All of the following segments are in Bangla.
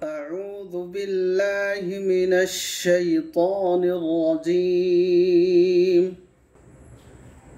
أعوذ بالله من الشيطان الرجيم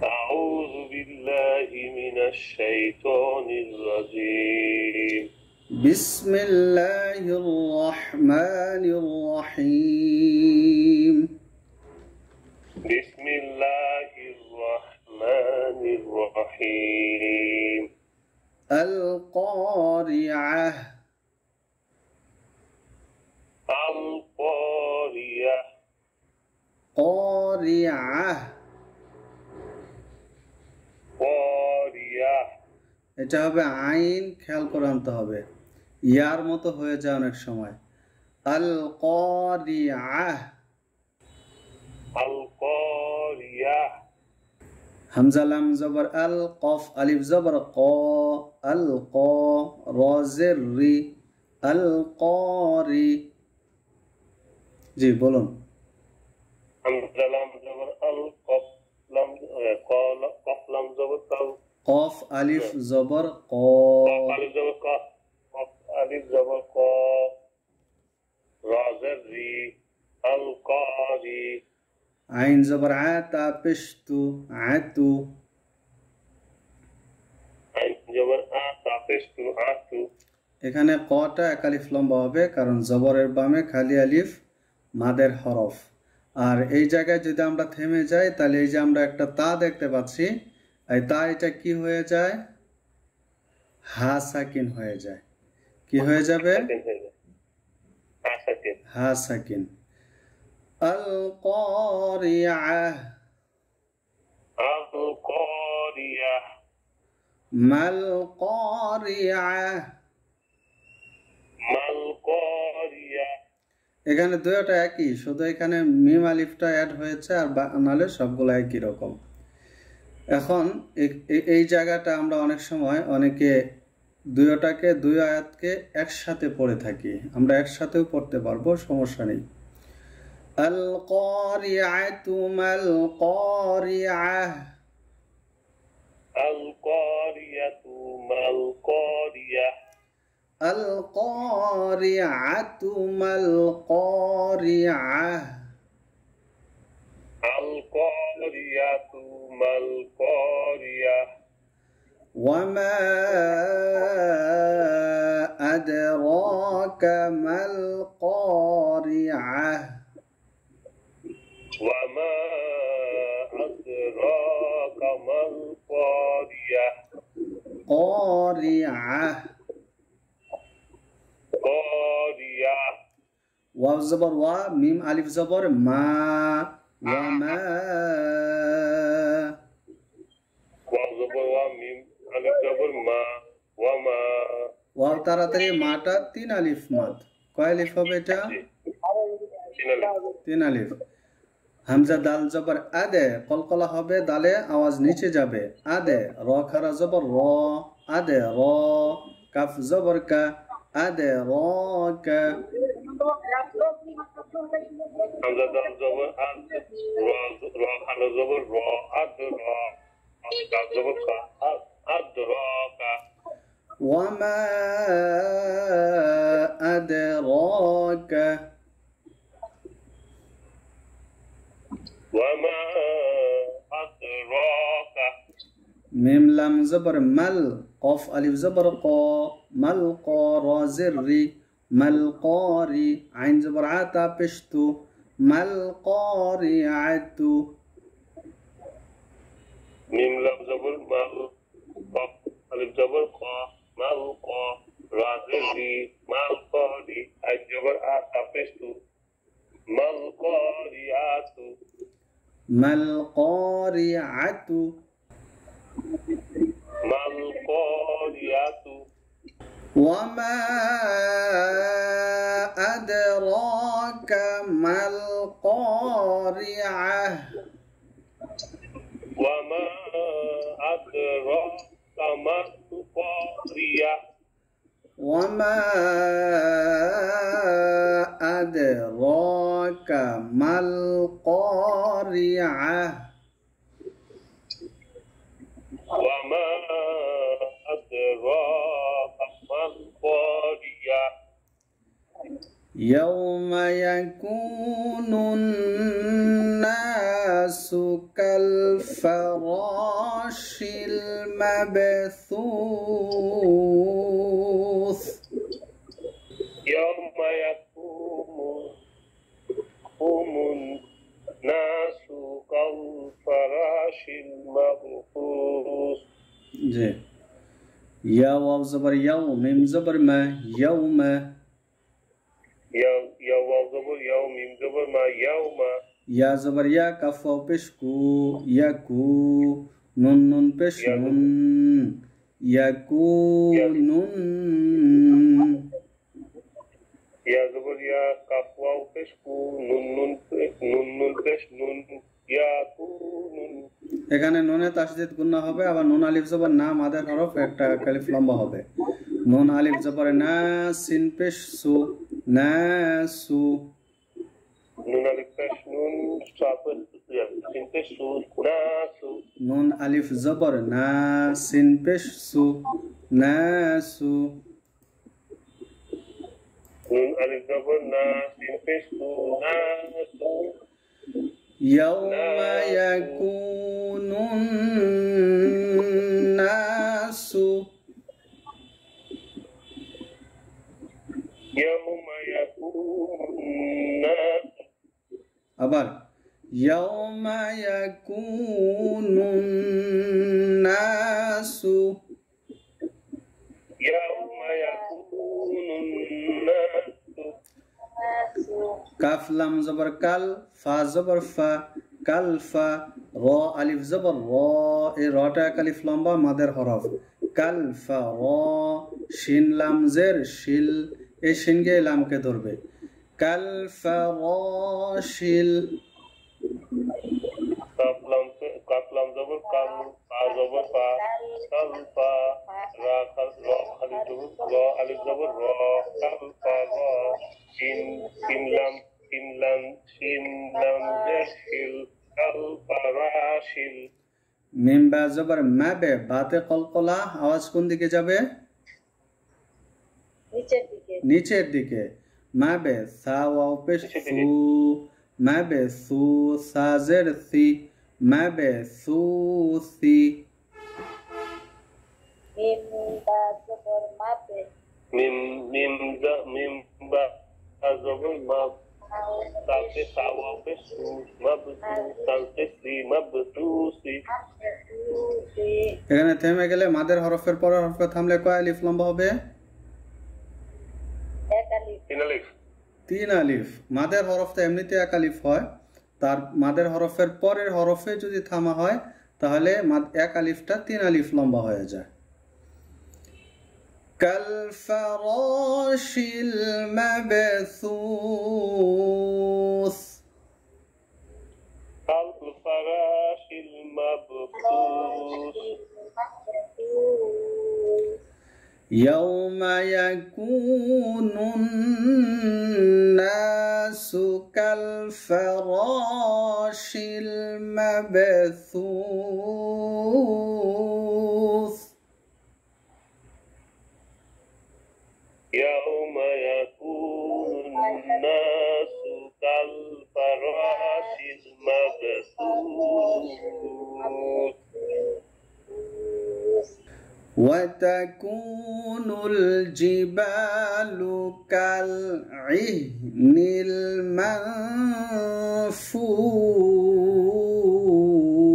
أعوذ بالله من الشيطان الرجيم بسم الله الرحمن الرحيم بسم الله الرحمن الرحيم القارعة القارية قارعة قارية এটা হবে আইন, খেয়াল করে আনতে হবে, ইয়ার মতো হয়ে যায় অনেক সময়। আল কারিআহ القارية হামজা লাম জবর আল, কফ আলিফ জবর ক, আল ক, র জের রি, আল কারি। জি বলুন। حمزة لام زبر قف لام قف لام زبر কফ আলিফ জবর ক, قف ألف زبر قف ألف زبر ق را زر ري القاري আইন জবর আ, তা পেশ তু, আতু। عين زبر تافست عاتو এখানে কটা এক আলিফ লম্বা হবে, কারণ জবরের বামে খালি আলিফ মাদের হরফ। আর এই জায়গায় যদি আমরা থেমে যাই, তাহলে এই যে আমরা একটা তা দেখতে পাচ্ছি, এই তা এটা কি হয়ে যায়? হা সাকিন হয়ে যায়। কি হয়ে যাবে? হা সাকিন। আল কারিআহ القارية মাল কারিআহ। ما القارية এখানে দুইটা একই, শুধু এখানে মিম আলিফটা অ্যাড হয়েছে, আর নাহলে সবগুলো একই রকম। এখন এই জায়গাটা আমরা অনেক সময় অনেকে দুইটাকে দুই আয়াতকে একসাথে পড়ে থাকি, আমরা একসাথেও পড়তে পারবো, সমস্যা নেই। আল কারিআতু মাল কারিআহ القارية ما القارية আল কারিআতু মাল কারিআহ القارية ما القارية وما أدراك ما القارعة وما أدراك ما القارية قارعة قارية واو زبر وا، ميم ألف زبر ما، وما وزبر وميم ألف زبر ما وما ওয়াও তাড়াতাড়ি, মাটা তিন আলিফ মাদ। কয় আলিফ হবে এটা? তিন আলিফ। হামজা দাল জবর আদে, কলকলা হবে, দালে আওয়াজ নিচে যাবে। আদে, র খারা জবর র, আদে র, কাফ জবর কা, আদে র কা। حمزة دال زبر أد را خلا زبر را أد را كاف زبر كا أدراك وما أدراك وما أدراك মিম লাম জবর মাল, কফ আলিফ জবর ক, মাল ক, র জের রি, মাল কারি, আইন জবর আ, তা পেশ তু, মাল কারিআতু। ميم لام زبر مال قاف ألف زبر قا مال قا را زري مال قاري ألف زبر آ تافستو مال قاريات মাল কারিআতু مال قاريات وما أدراك ما القارعة وما أدراك ما القارية وما أدراك ما القارعة وما أدراك ما القارية يوم يكون الناس كالفراش المبثوث يوم يقوم الناس كالفراش المبثوث जी या वाव जबर याव मीम जबर मा यौम या वाव जबर याव मीम जबर मा यौमा या जबर या कफ वाव पेश कु यकू नुन नुन पेश नुन यकूनुन या जबर या कफ वाव पेश कु नुन नुन पेश नुन याकुनुन এখানে নুনে তাসদীদ গুন্না হবে আবার নুন আলিফ জবর না মাদের হরফ একটা কালিফ লম্বা হবে নুন আলিফ জবর না সিন পেশ সু নাসু নুন আলিফ পেশ নুন সাফল সিন পেশ সু নাসু নুন আলিফ জবর না সিন পেশ সু নাসু নুন আলিফ জবর না সিন পেশ সু নাসু يوم يكون الناس يوم يكون الناس আবার يوم يكون الناس يوم يكون الناس কাফ লাম জবর কাল ফা জবর ফা কাল ফা র আলিফ জবর র এই রটা এক আলিফ লম্বা মাদের হরফ কাল ফা র শিন লাম জের শিল এই শিনকে লামকে ধরবে কাল ফা র শিল কাফ লাম জবর কাল ফা জবর ফা কাল ফা রা আলিফ জবর র কাল ফা র শিন লাম জের শিল কাল ফা রা শিল মিম বা জবর মা বে বাতে কলকলা আওয়াজ কোন দিকে যাবে নিচের দিকে মা বে সা ওয়াও পেশ সু মা বে সু সা জের সি মা বে সু সি মিম বা জবর মা তাতে সা ওয়াও পেশ সু তাতে সি মাবতুসি এখানে থেমে গেলে মাদের হরফের পরের হরফে থামলে কয় আলিফ লম্বা হবে তিন আলিফ মাদের হরফটা এমনিতে এক আলিফ হয় তার মাদের হরফের পরের হরফে যদি থামা হয় তাহলে এক আলিফটা তিন আলিফ লম্বা হয়ে যায় কাল ফারাশিল মাবসুস কাল ফারাশিল মাবসুস يوم يكون الناس كالفراش المبثوث يوم يكون الناس كالفراش المبثوث وتكون الجبال كالعهن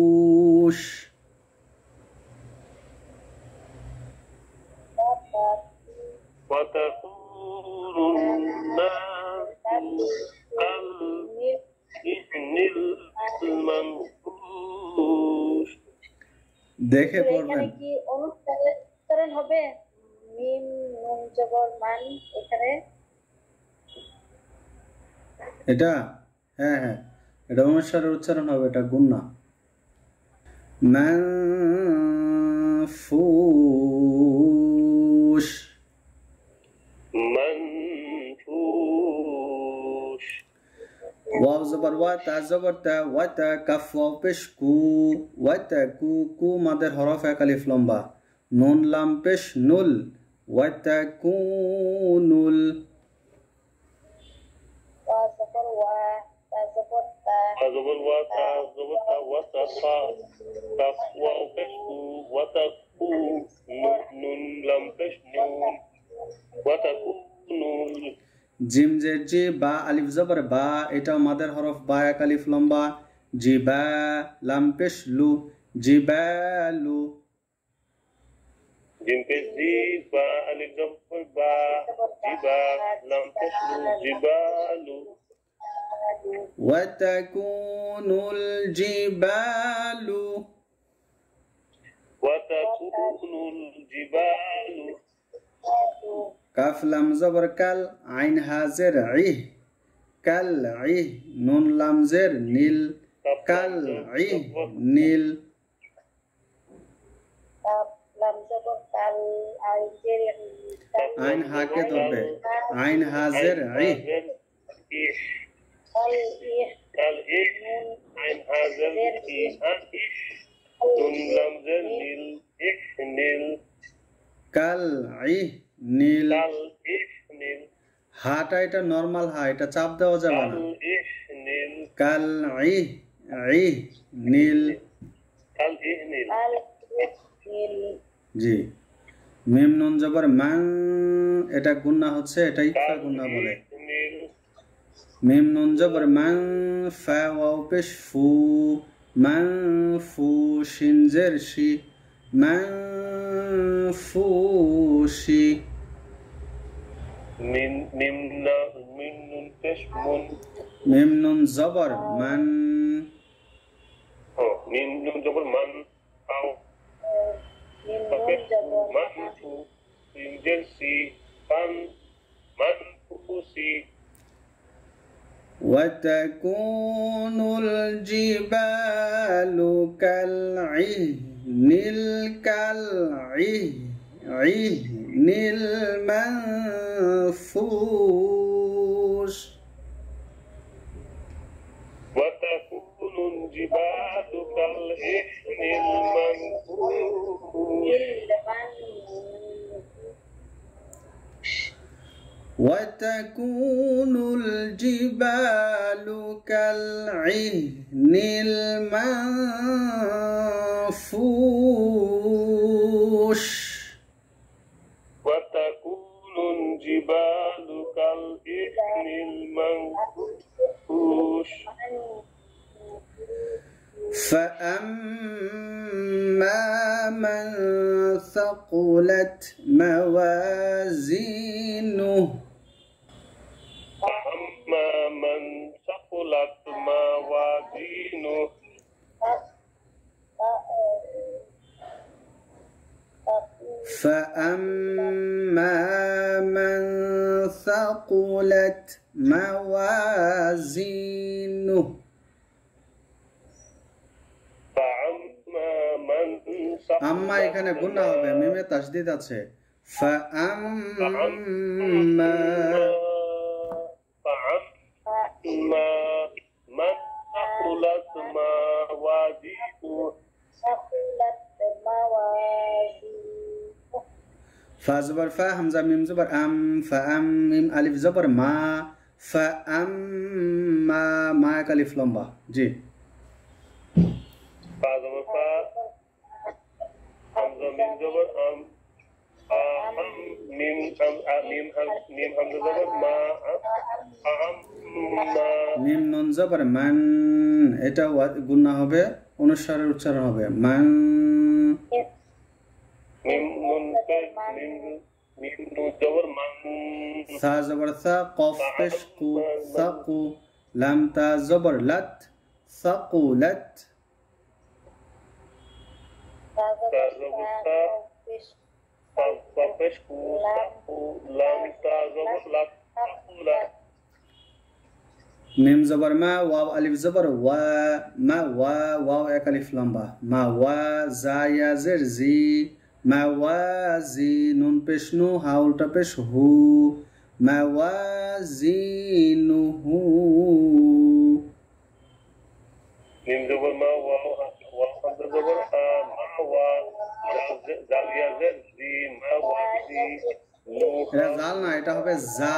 المنفوش وتكون الناس كالعهن المنفوش দেখে পড়বেন কি অনুচ্চারণ হবে মিম নুন জবর মান এখানে এটা হ্যাঁ হ্যাঁ এটা অনুসারে উচ্চারণ হবে এটা গুন্না মানফুশ منفوش واو زبر وا تا زبر تا وا تا কাফ ওয়াও পেশ কু ওয়া তা কু কু মাদের হরফ এক আলিফ লম্বা নুন লাম পেশ নুল ওয়া তা কুনুল ওয়া জবর ওয়া তা জবর তা জবর ওয়া তা জবর তা ওয়া তা ফা তা ওয়া পেশ উ ওয়া তা কু নুন লাম পেশ নুন ওয়া তা কু নুন জিম জের জি বা আলিফ জবর বা, এটাও মাদের হরফ, বা এক আলিফ লম্বা। জিবা লাম পেশ লু জিবালু। জিম পেশ জি বা আলিফ জবর বা জিবা লাম পেশ লু জিবালু ওয়াতাকুনুল জিবালু ওয়া তাকুনুল জিবালু কাফ লাম জবর কাল, আইন হাজের ইহ কাল ইহ, নুন লাম জের নীল কাল ইহ নীল। কাফ লাম জবর কাল আইন জের আইন হাকে ধরবে, আইন হাজের ইহ ইহ কাল ইহ কাল ইহ আইন হাজার ইহ নুন লাম জের নীল ইহ নীল কাল ইহ নীল। কাল ইহ নীল হাটা এটা নরমাল হা, এটা চাপ দেওয়া যাবে কাল না। ইহ নীল কাল ইহ ইহ নীল। কাল ইহ নীল কাল ইহ নীল জি। মিম নুন জবর মান, এটা গুন্না হচ্ছে, এটা ইকফা কাল গুন্না বলে। ইহ নীল মিম নুন জবর মান, ফা ওয়াও পেশ ফু মান ফু, শিন জের শি মান ফু শি। মিন মিম না মিন নুন পেশ মুন মিম নুন জবর মান, মিন নুন জবর মান আও মিম নুন জবর মান ফু সিন জের সি পান মান ফু সি وتكون الجبال كالعهن عهن المنفوش وتكون الجبال كالعهن المنفوش وتكون الجبال كالعهن المنفوش وتكون الجبال كالعهن المنفوش فأما من ثقلت موازينه فأما من ثقلت موازينه فأما من ثقلت موازينه আম্মা এখানে গুণা হবে, মিমে তাসদিদ আছে। فأما من ثقلت موازينه فا زبر فا همزة ميم زبر أم فأم ميم ألف زبر ما فأما ما এক আলিফ লম্বা। জি فا زبر فا همزة ميم زبر أم ميم همزة زبر ما মিম নুন জবর মান, এটা গুণা হবে, অনুস্বারের উচ্চারণ হবে মান। ميم نون زبر من সা জবর সা কফ পেশ কু সাকু লাম তা জবর লাত সাকুলাত। মিম জবর মা ওয়াও আলিফ জবর ওয়া মা ওয়া ওয়াও এক আলিফ লম্বা মা ওয়া জা ইয়া জের জি মা ওয়া জি নুন পেশ নু হা উল্টা পেশ হু মা ওয়া জি নু হু। মিম জবর মা ওয়াও হামজা জবর মা ওয়া জাল ইয়া জের জি মা ওয়া জি এটা জাল না, এটা হবে জা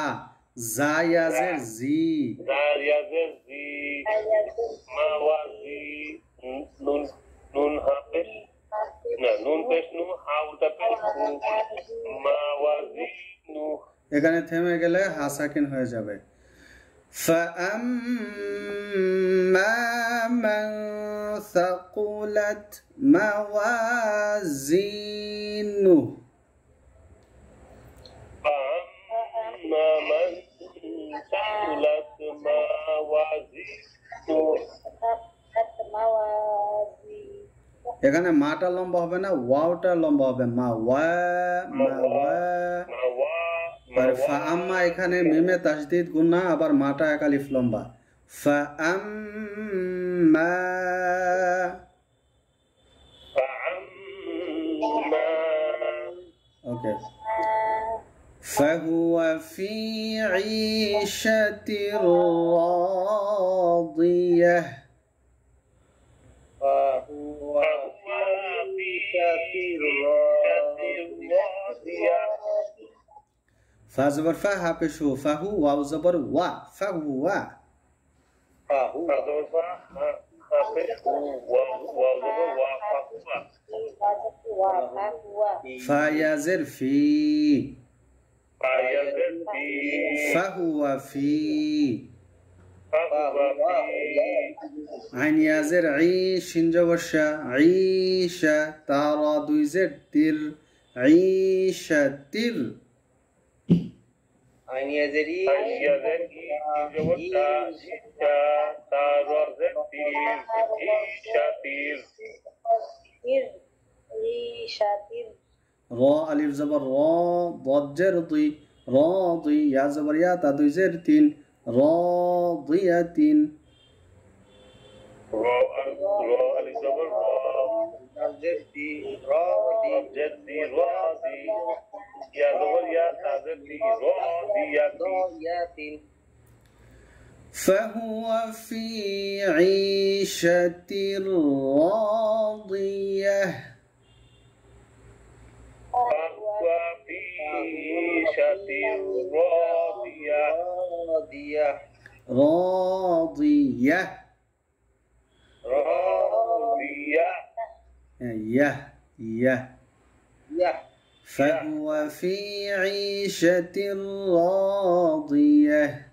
জায়াজের জি জায়াজের জি মাওয়াজি নুন নুন হাফেশ না নুন পেশ নু হাউটা পেশ মাওয়াজি নু এখানে থেমে গেলে হাসাকিন হয়ে যাবে فأما من ثقلت موازينه فأما من ثقلت موازينه এখানে মাটা লম্বা হবে না ওয়াওটা লম্বা হবে মা ওয়া মা ওয়া আর ফাআম্মা এখানে মিমে তাসদীদ গুন্না আবার মাটা এক আলিফ লম্বা ফাআম্মা ওকে فهو في عيشة راضية فهو في راضية فا زبر فا হাপেশু ফাহু ওয়াও জবর ওয়া ফাহুয়া ফা ইয়াজের ফি ফাহুয়া ফি আইন ইয়াজের ই শিন জবর শা ঈশা তারা দুই জের তির ঈশাতির আইনিয়াজেরি র আলিফ জবর র ضجر ضي راضي يا زبر يا تا দুই জের তিন راضية فهو في عيشة راضية راضية فهو في عيشة راضية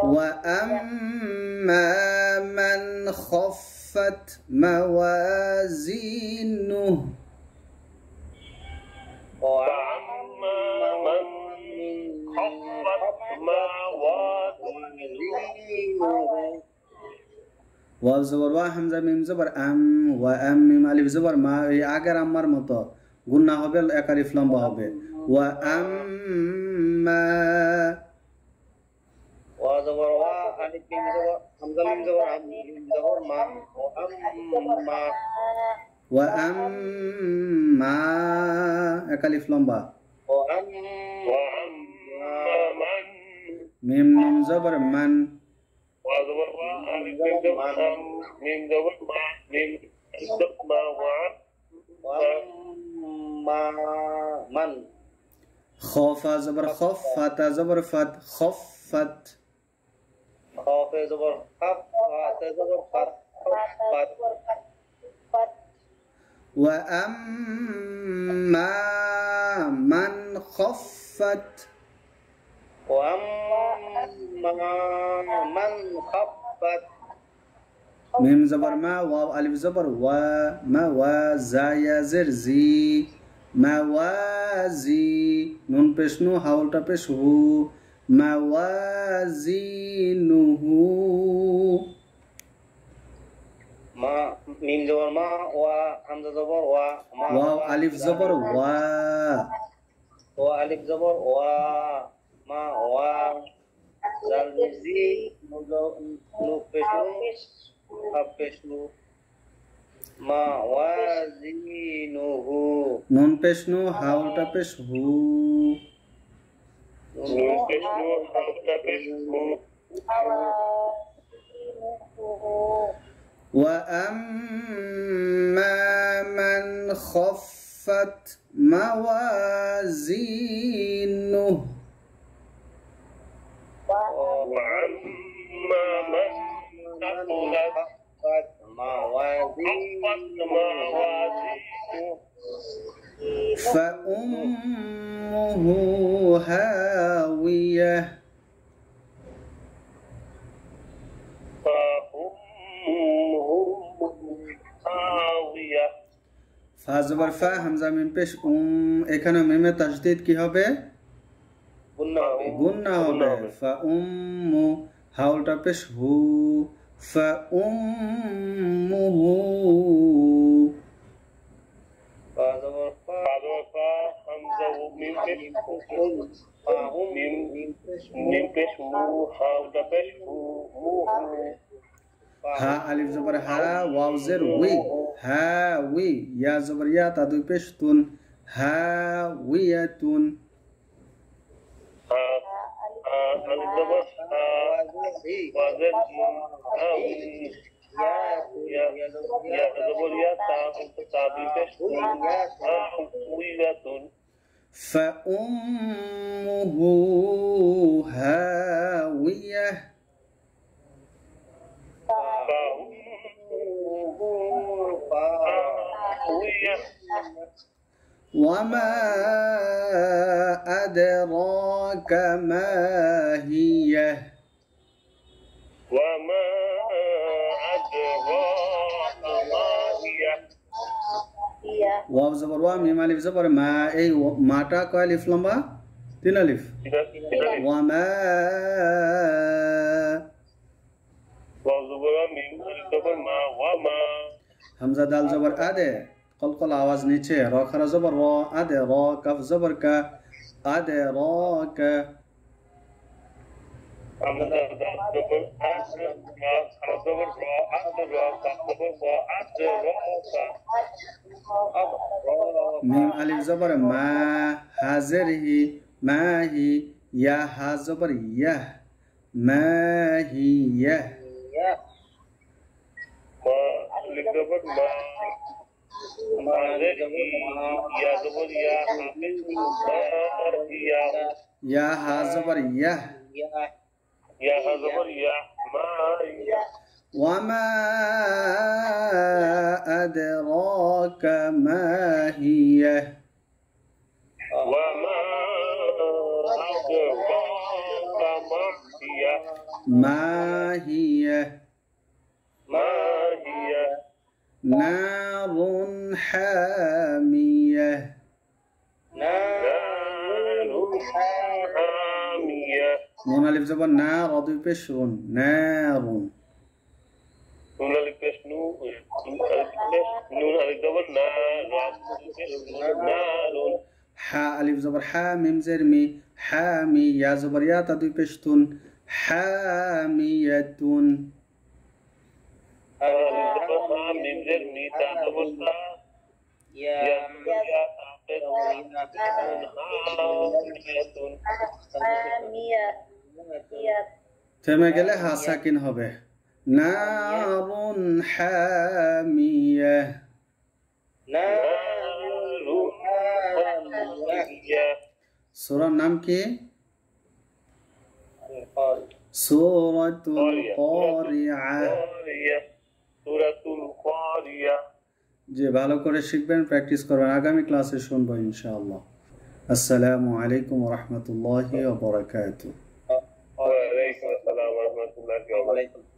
وأما من خفت موازينه ওয়াও জবর ওয়া হামজা মিম জবর আম ওয়া আম মিম আলিফ জবর মা এই আগের আম্মার মতো গুন্না হবে এক আলিফ লম্বা হবে ওয়া আম্মা ওয়া জবর ওয়া আলিফ মিম জবর হামজা মিম জবর আম মিম জবর মা ওয়া ওয়া আম্মা এক আলিফ লম্বা মিম নুন জবর মান من خوف زبر خف فتا زبر فت خفت خوف زبر خف فت زبر فت وأما من خفت وأما من خفت ميم زبر ما واو ألف زبر و ما وزا يزر زي موازي نون পেশ নু হাউলটা পেশ হু موازينه ما ميم زبر ما وا حمزة زبر وا واو ألف زبر وا وا ألف زبر وا ما وا زال زي نو পেশ নু মাওয়াজিনুহু নুন পেশ নু হাউলটা পেশ হু وأما من خفت موازينه وأما من ثقلت موازينه فأمه هاوية هاوية ফা জবর ফা হামজা মিম পেশ এখানে মিমে তাসদীদ কি হবে গুন্না হবে ফা হাউলটা পেশ হু ফা উম্মুহু হামজা মিম পেশ হাউটা পেশ হা আলিফ জবর হা ওয়াও জের উই হা উই ইয়া জবর ইয়া তা দুই পেশ তুন হা উইয়াতুন فأمه هاوية وما أدراك ما هي وما أدراك ما هي ওয়াও জবর ওয়া মিম আলিফ জবর মা এই মাটা কয় আলিফ লম্বা 3 আলিফ ওয়া মা ওয়াও জবর মিম আলিফ জবর মা ওয়া মা হামজা দাল জবর আদে কলকল আওয়াজ নিচে র খারা জবর র আদে র কাফ জবর কা আদে র কা হামজা দাল জবর আস রা খারা জবর র আদ র কাফ জবর র আদ র কা মিম আলিফ জবর মা হাজির হি মা হি ইয়া হা জবর ইয়া মা হি ইয়া মা আলিফ জবর মা হাজির হি ইয়া জবর ইয়া হাফিজ ইয়া ইয়া হা জবর ইয়া ইয়া হা জবর ইয়া মা ইয়া وما أدراك ما هي وما أدراك ما هي ما هي ما هي نار حامية نار حامية نون ألف زبر نار ضد بشر نار نون ألف بش نون ألف زبر نار حاء ألف زبر حا ميم زر مي حامي يا زبر يا تدوي بشتون حامية ألف زبر ميم زر مي تا زبر تا يا থেমে গেলে হা সাকিন হবে নারুন হামিয়া সূরার নাম কি সূরাতুল কারিয়া সূরাতুল কারিয়া যে ভালো করে শিখবেন প্র্যাকটিস করবেন আগামী ক্লাসে শুনবো ইনশাআল্লাহ আসসালামু আলাইকুম ওয়া রাহমাতুল্লাহি ওয়া বারাকাতুহু ওয়া আলাইকুম আসসালাম ওয়া রাহমাতুল্লাহি ওয়া বারাকাতুহু